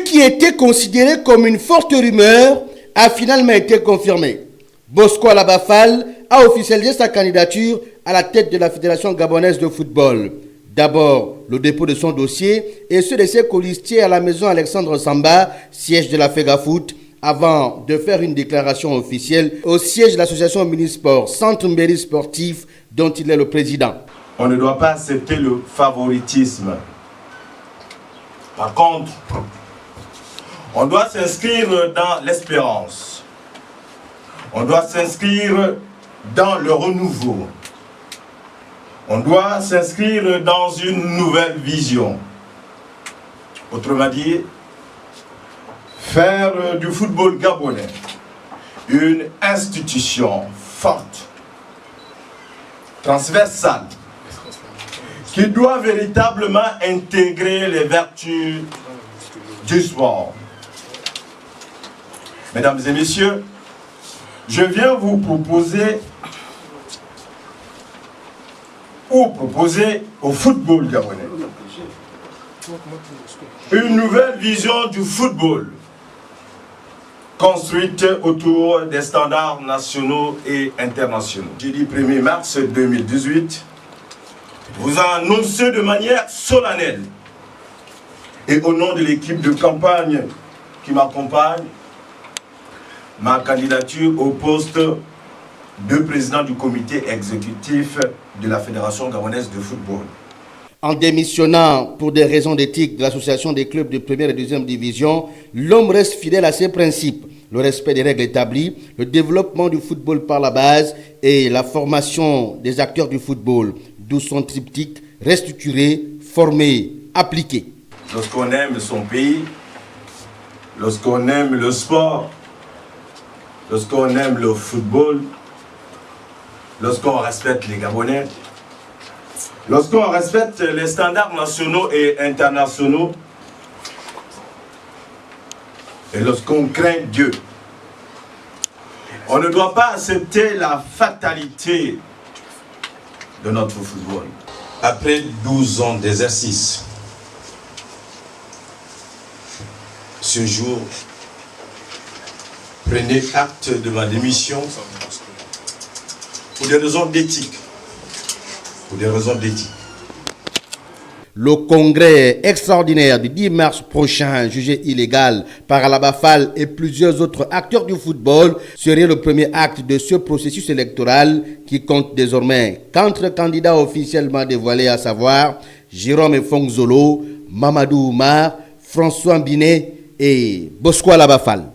qui était considéré comme une forte rumeur a finalement été confirmé. Bosco Alaba-Fall a officialisé sa candidature à la tête de la Fédération gabonaise de football. D'abord, le dépôt de son dossier et ceux de ses colistiers à la maison Alexandre Samba, siège de la FEGAFOOT, avant de faire une déclaration officielle au siège de l'association Minisport, centre Mbéry sportif, dont il est le président. On ne doit pas accepter le favoritisme. Par contre, on doit s'inscrire dans l'espérance. On doit s'inscrire dans le renouveau. On doit s'inscrire dans une nouvelle vision. Autrement dit, faire du football gabonais une institution forte, transversale, qui doit véritablement intégrer les vertus du sport. Mesdames et messieurs, je viens vous proposer au football gabonais une nouvelle vision du football construite autour des standards nationaux et internationaux. Jeudi 1er mars 2018, vous annoncez de manière solennelle et au nom de l'équipe de campagne qui m'accompagne, ma candidature au poste de président du comité exécutif de la Fédération gabonaise de football. En démissionnant pour des raisons d'éthique de l'association des clubs de première et deuxième division, l'homme reste fidèle à ses principes, le respect des règles établies, le développement du football par la base et la formation des acteurs du football, d'où son triptyque restructuré, formé, appliqué. Lorsqu'on aime son pays, lorsqu'on aime le sport, lorsqu'on aime le football, lorsqu'on respecte les Gabonais, lorsqu'on respecte les standards nationaux et internationaux, et lorsqu'on craint Dieu, on ne doit pas accepter la fatalité de notre football. Après 12 ans d'exercice, ce jour, prenez acte de ma démission pour des raisons d'éthique. Le congrès extraordinaire du 10 mars prochain, jugé illégal par Alaba-Fall et plusieurs autres acteurs du football, serait le premier acte de ce processus électoral qui compte désormais 4 candidats officiellement dévoilés, à savoir Jérôme Fongzolo, Mamadou Oumar, François Mbiné et Bosco Alaba-Fall.